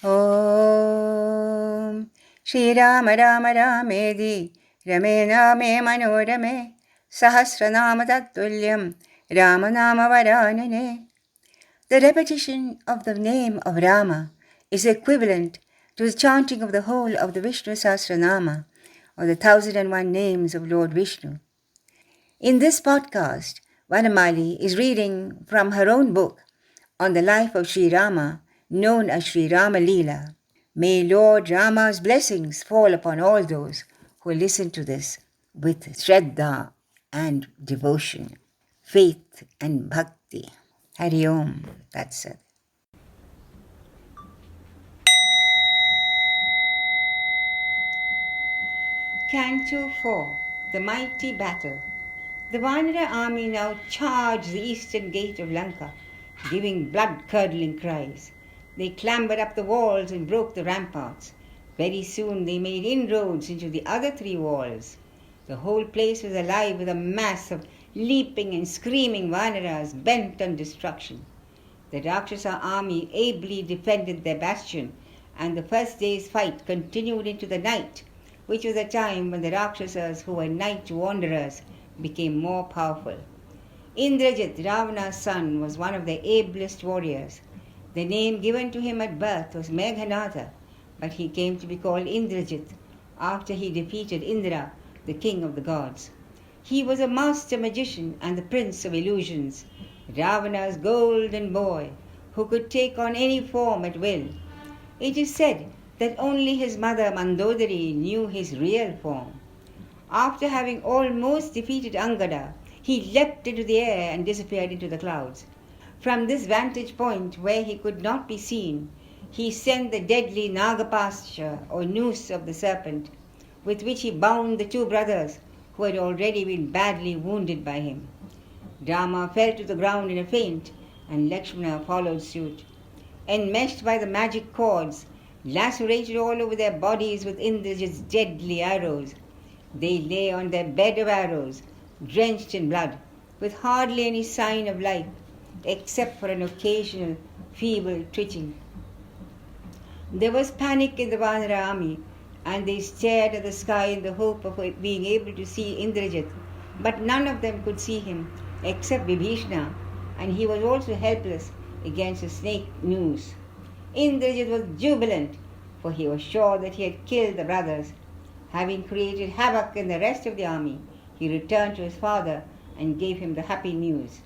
Om Shri Rama Rama Ramedi Rame Rame Manorame Sahasranama Tattulyam Rama Nama Varanane. The repetition of the name of Rama is equivalent to the chanting of the whole of the Vishnu Sahasranama, or the 1001 names of Lord Vishnu. In this podcast, Vanamali is reading from her own book on the life of Sri Rama, known as Sri Rama Lila. May Lord Rama's blessings fall upon all those who listen to this with Shraddha and devotion, faith and bhakti. Hari Om. That's it. Canto 4. The Mighty Battle. The Vanara army now charged the eastern gate of Lanka, giving blood-curdling cries. They clambered up the walls and broke the ramparts. Very soon they made inroads into the other 3 walls. The whole place was alive with a mass of leaping and screaming vanaras bent on destruction. The Rakshasa army ably defended their bastion, and the first day's fight continued into the night, which was a time when the Rakshasas, who were night wanderers, became more powerful. Indrajit, Ravana's son, was one of the ablest warriors. The name given to him at birth was Meghanatha, but he came to be called Indrajit after he defeated Indra, the king of the gods. He was a master magician and the prince of illusions, Ravana's golden boy, who could take on any form at will. It is said that only his mother Mandodari knew his real form. After having almost defeated Angada, he leapt into the air and disappeared into the clouds. From this vantage point, where he could not be seen, he sent the deadly Nagapasha, or noose of the serpent, with which he bound the 2 brothers who had already been badly wounded by him. Rama fell to the ground in a faint, and Lakshmana followed suit. Enmeshed by the magic cords, lacerated all over their bodies with Indrajit's deadly arrows, they lay on their bed of arrows, drenched in blood, with hardly any sign of life, except for an occasional feeble twitching. There was panic in the Vanara army, and they stared at the sky in the hope of being able to see Indrajit, but none of them could see him except Vibhishana, and he was also helpless against a snake noose. Indrajit was jubilant, for he was sure that he had killed the brothers. Having created havoc in the rest of the army, he returned to his father and gave him the happy news.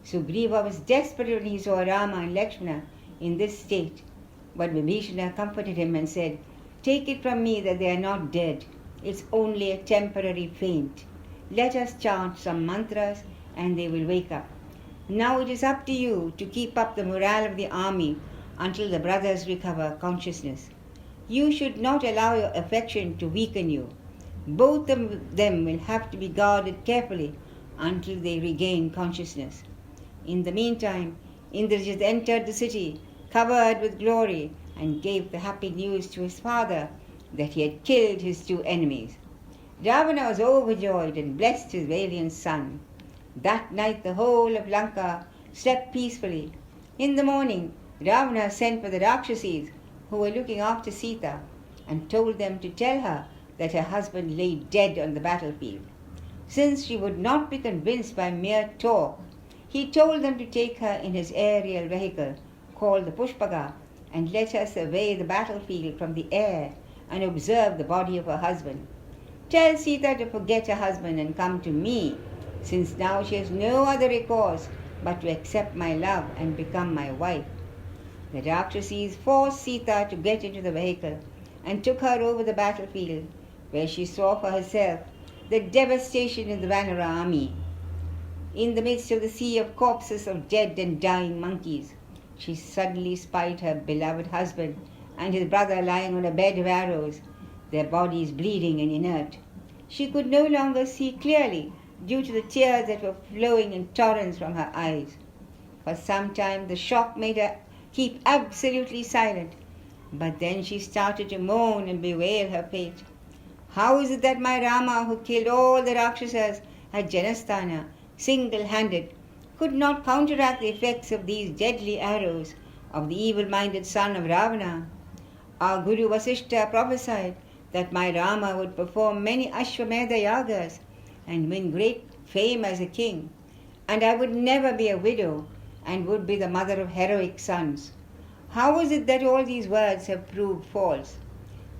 Sugriva was desperate when he saw Rama and Lakshmana in this state, but Vibhishana comforted him and said, "Take it from me that they are not dead. It's only a temporary faint. Let us chant some mantras and they will wake up. Now it is up to you to keep up the morale of the army until the brothers recover consciousness. You should not allow your affection to weaken you. Both of them will have to be guarded carefully until they regain consciousness." In the meantime, Indrajit entered the city, covered with glory, and gave the happy news to his father that he had killed his 2 enemies. Ravana was overjoyed and blessed his valiant son. That night the whole of Lanka slept peacefully. In the morning, Ravana sent for the Rakshasis who were looking after Sita and told them to tell her that her husband lay dead on the battlefield. Since she would not be convinced by mere talk, he told them to take her in his aerial vehicle called the Pushpaga and let her survey the battlefield from the air and observe the body of her husband. Tell Sita to forget her husband and come to me, since now she has no other recourse but to accept my love and become my wife. The Rakshasis forced Sita to get into the vehicle and took her over the battlefield, where she saw for herself the devastation in the Vanara army. In the midst of the sea of corpses of dead and dying monkeys, she suddenly spied her beloved husband and his brother lying on a bed of arrows, their bodies bleeding and inert. She could no longer see clearly due to the tears that were flowing in torrents from her eyes. For some time the shock made her keep absolutely silent, but then she started to moan and bewail her fate. How is it that my Rama, who killed all the Rakshasas at Janasthana, single-handed, could not counteract the effects of these deadly arrows of the evil-minded son of Ravana? Our Guru Vasishtha prophesied that my Rama would perform many Ashwamedha yagas and win great fame as a king, and I would never be a widow and would be the mother of heroic sons. How is it that all these words have proved false?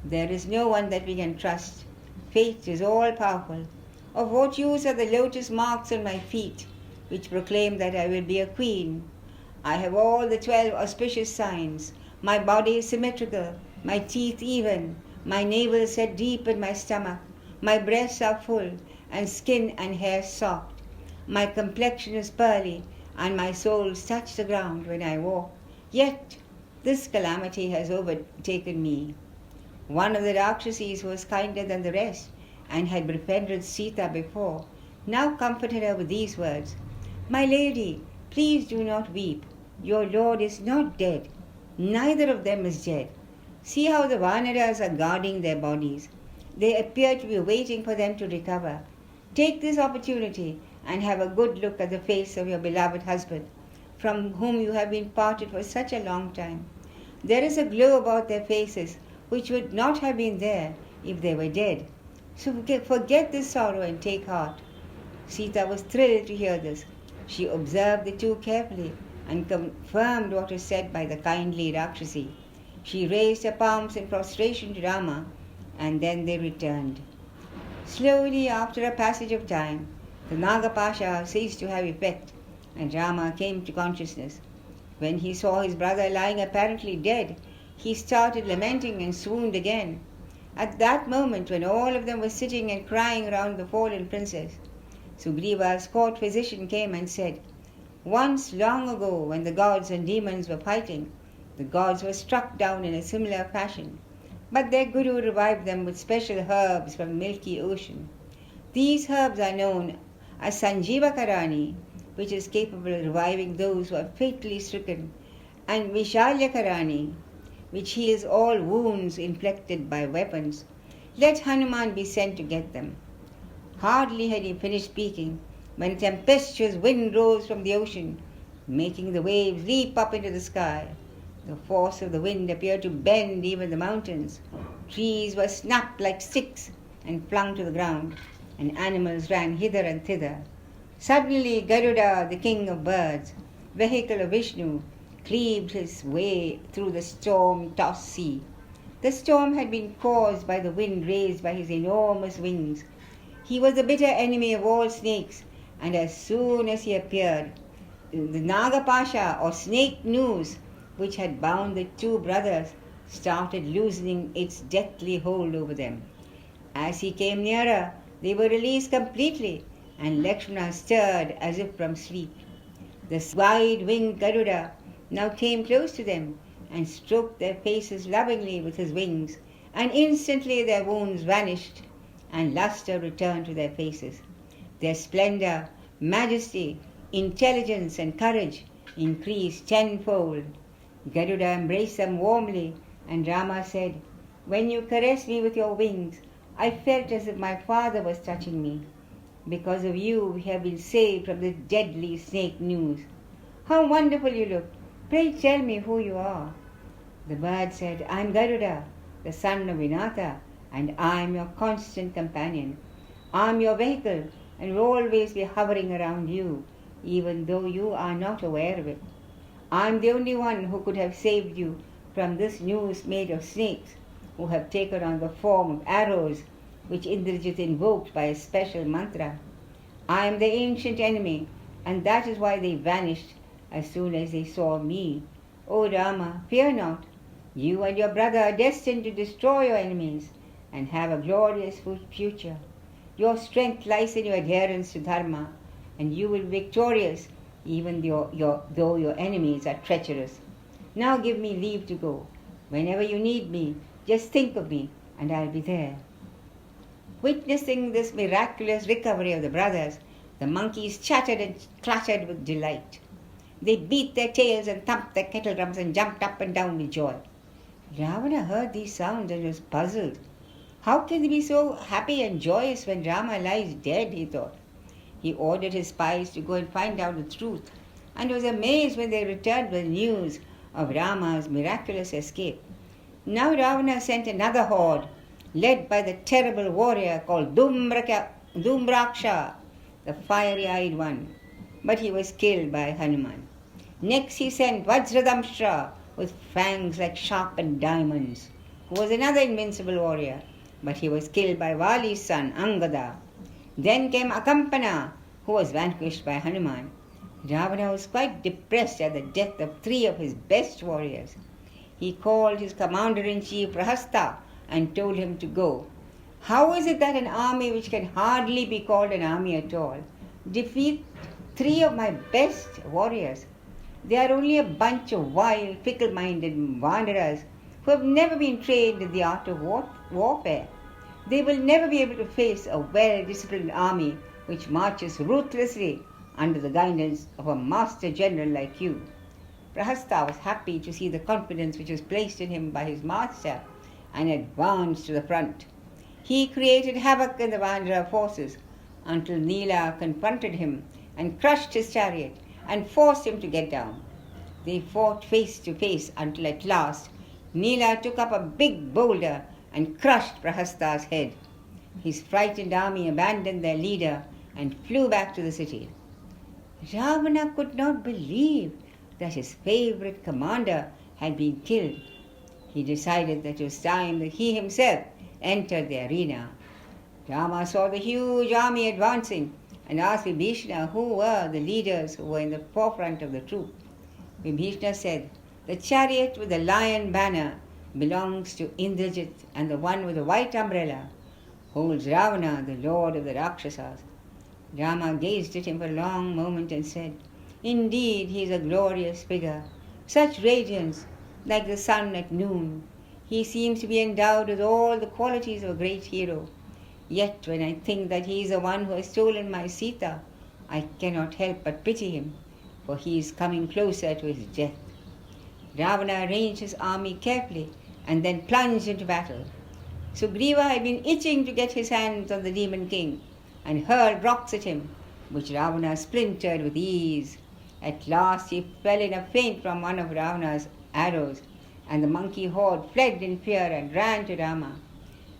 There is no one that we can trust. Fate is all powerful. Of what use are the lotus marks on my feet, which proclaim that I will be a queen? I have all the 12 auspicious signs. My body is symmetrical, my teeth even, my navel set deep in my stomach, my breasts are full, and skin and hair soft. My complexion is pearly, and my soles touch the ground when I walk. Yet this calamity has overtaken me. One of the Rakshasis, who was kinder than the rest and had befriended Sita before, now comforted her with these words: My lady, please do not weep. Your lord is not dead. Neither of them is dead. See how the vanaras are guarding their bodies. They appear to be waiting for them to recover. Take this opportunity and have a good look at the face of your beloved husband, from whom you have been parted for such a long time. There is a glow about their faces which would not have been there if they were dead. So forget this sorrow and take heart. Sita was thrilled to hear this. She observed the two carefully and confirmed what was said by the kindly Rakshasi. She raised her palms in prostration to Rama, and then they returned. Slowly, after a passage of time, the Nagapasha ceased to have effect, and Rama came to consciousness. When he saw his brother lying apparently dead, he started lamenting and swooned again. At that moment, when all of them were sitting and crying around the fallen princess, Sugriva's court physician came and said, Once long ago, when the gods and demons were fighting, the gods were struck down in a similar fashion, but their guru revived them with special herbs from the milky ocean. These herbs are known as Sanjeevakarani, which is capable of reviving those who are fatally stricken, and Vishalyakarani, which heals all wounds inflicted by weapons. Let Hanuman be sent to get them. Hardly had he finished speaking when a tempestuous wind rose from the ocean, making the waves leap up into the sky. The force of the wind appeared to bend even the mountains. Trees were snapped like sticks and flung to the ground, and animals ran hither and thither. Suddenly Garuda, the king of birds, vehicle of Vishnu, cleaved his way through the storm-tossed sea. The storm had been caused by the wind raised by his enormous wings. He was the bitter enemy of all snakes, and as soon as he appeared, the Nagapasha or snake noose, which had bound the two brothers, started loosening its deathly hold over them. As he came nearer, they were released completely, and Lakshmana stirred as if from sleep. The wide-winged Garuda now came close to them and stroked their faces lovingly with his wings, and instantly their wounds vanished and luster returned to their faces. Their splendor, majesty, intelligence, and courage increased tenfold. Garuda embraced them warmly, and Rama said, When you caressed me with your wings, I felt as if my father was touching me. Because of you, we have been saved from this deadly snake noose. How wonderful you look! Pray tell me who you are. The bird said, I am Garuda, the son of Vinata, and I am your constant companion. I am your vehicle, and will always be hovering around you, even though you are not aware of it. I am the only one who could have saved you from this noose made of snakes, who have taken on the form of arrows, which Indrajit invoked by a special mantra. I am the ancient enemy, and that is why they vanished as soon as they saw me. O Rama, fear not. You and your brother are destined to destroy your enemies and have a glorious future. Your strength lies in your adherence to Dharma, and you will be victorious even though your enemies are treacherous. Now give me leave to go. Whenever you need me, just think of me, and I'll be there. Witnessing this miraculous recovery of the brothers, the monkeys chattered and clattered with delight. They beat their tails and thumped their kettle drums and jumped up and down with joy. Ravana heard these sounds and was puzzled. How can they be so happy and joyous when Rama lies dead, he thought. He ordered his spies to go and find out the truth, and was amazed when they returned with news of Rama's miraculous escape. Now Ravana sent another horde, led by the terrible warrior called Dhumraksha, the fiery-eyed one. But he was killed by Hanuman. Next he sent Vajradamshra, with fangs like sharpened diamonds, who was another invincible warrior, but he was killed by Vali's son, Angada. Then came Akampana, who was vanquished by Hanuman. Ravana was quite depressed at the death of 3 of his best warriors. He called his commander-in-chief Prahasta and told him to go. How is it that an army which can hardly be called an army at all defeat 3 of my best warriors? They are only a bunch of wild, fickle-minded vanaras who have never been trained in the art of warfare. They will never be able to face a well-disciplined army which marches ruthlessly under the guidance of a master general like you. Prahasta was happy to see the confidence which was placed in him by his master and advanced to the front. He created havoc in the Vanara forces until Lila confronted him and crushed his chariot and forced him to get down. They fought face to face until at last Lila took up a big boulder and crushed Prahasta's head. His frightened army abandoned their leader and flew back to the city. Ravana could not believe that his favorite commander had been killed. He decided that it was time that he himself entered the arena. Rama saw the huge army advancing and asked Vibhishana who were the leaders who were in the forefront of the troop. Vibhishana said, "The chariot with the lion banner belongs to Indrajit, and the one with the white umbrella holds Ravana, the lord of the Rakshasas." Rama gazed at him for a long moment and said, "Indeed, he is a glorious figure, such radiance like the sun at noon. He seems to be endowed with all the qualities of a great hero. Yet when I think that he is the one who has stolen my Sita, I cannot help but pity him, for he is coming closer to his death." Ravana arranged his army carefully and then plunged into battle. Sugriva had been itching to get his hands on the demon king and hurled rocks at him, which Ravana splintered with ease. At last he fell in a faint from one of Ravana's arrows, and the monkey horde fled in fear and ran to Rama.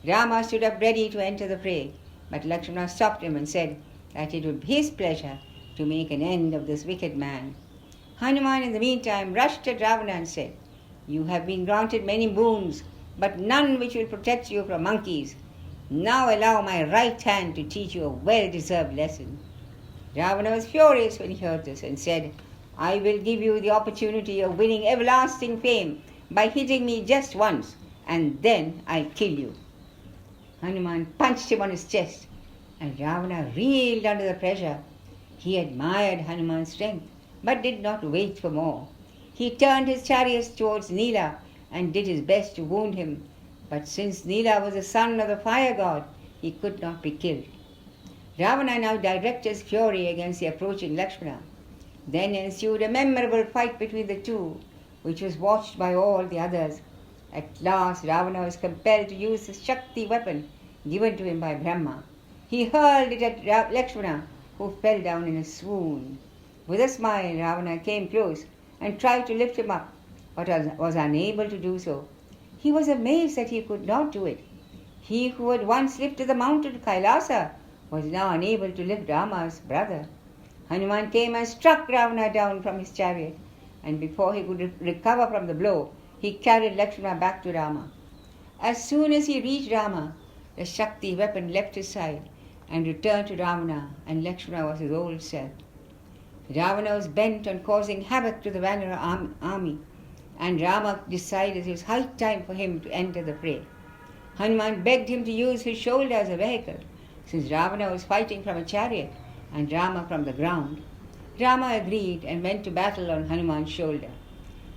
Rama stood up ready to enter the fray, but Lakshmana stopped him and said that it would be his pleasure to make an end of this wicked man. Hanuman in the meantime rushed at Ravana and said, "You have been granted many boons, but none which will protect you from monkeys. Now allow my right hand to teach you a well-deserved lesson." Ravana was furious when he heard this and said, "I will give you the opportunity of winning everlasting fame by hitting me just once, and then I'll kill you." Hanuman punched him on his chest, and Ravana reeled under the pressure. He admired Hanuman's strength, but did not wait for more. He turned his chariots towards Lila and did his best to wound him, but since Lila was the son of the fire god, he could not be killed. Ravana now directed his fury against the approaching Lakshmana. Then ensued a memorable fight between the two, which was watched by all the others. At last Ravana was compelled to use the Shakti weapon given to him by Brahma. He hurled it at Lakshmana, who fell down in a swoon. With a smile, Ravana came close and tried to lift him up, but was unable to do so. He was amazed that he could not do it. He who had once lifted the mountain Kailasa was now unable to lift Rama's brother. Hanuman came and struck Ravana down from his chariot, and before he could recover from the blow, he carried Lakshmana back to Rama. As soon as he reached Rama, the Shakti weapon left his side and returned to Ravana, and Lakshmana was his old self. Ravana was bent on causing havoc to the Vanara army, and Rama decided it was high time for him to enter the fray. Hanuman begged him to use his shoulder as a vehicle, since Ravana was fighting from a chariot and Rama from the ground. Rama agreed and went to battle on Hanuman's shoulder.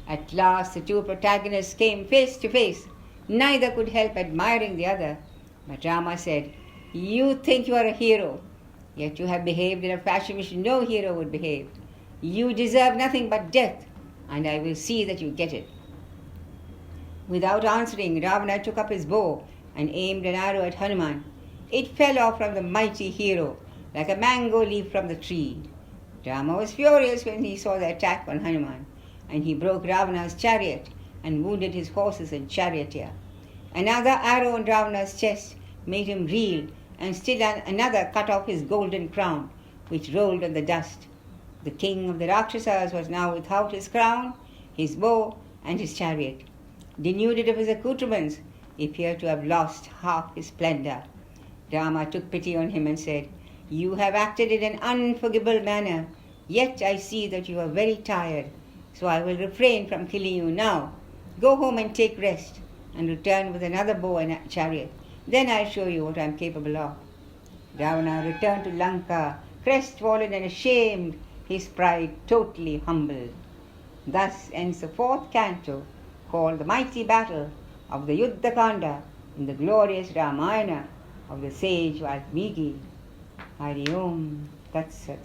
At last the two protagonists came face to face. Neither could help admiring the other, but Rama said, "You think you are a hero, yet you have behaved in a fashion which no hero would behave. You deserve nothing but death, and I will see that you get it." Without answering, Ravana took up his bow and aimed an arrow at Hanuman. It fell off from the mighty hero like a mango leaf from the tree. Rama was furious when he saw the attack on Hanuman, and he broke Ravana's chariot and wounded his horses and charioteer. Another arrow in Ravana's chest made him reel, and still another cut off his golden crown, which rolled on the dust. The king of the Rakshasas was now without his crown, his bow, and his chariot. Denuded of his accoutrements, he appeared to have lost half his splendor. Rama took pity on him and said, "You have acted in an unforgivable manner, yet I see that you are very tired, so I will refrain from killing you now. Go home and take rest, and return with another bow and a chariot. Then I'll show you what I am capable of." Ravana returned to Lanka, crestfallen and ashamed, his pride totally humbled. Thus ends the fourth canto, called the Mighty Battle of the Yuddha Kanda in the glorious Ramayana of the sage Valmiki. Hari Om Tat Sat.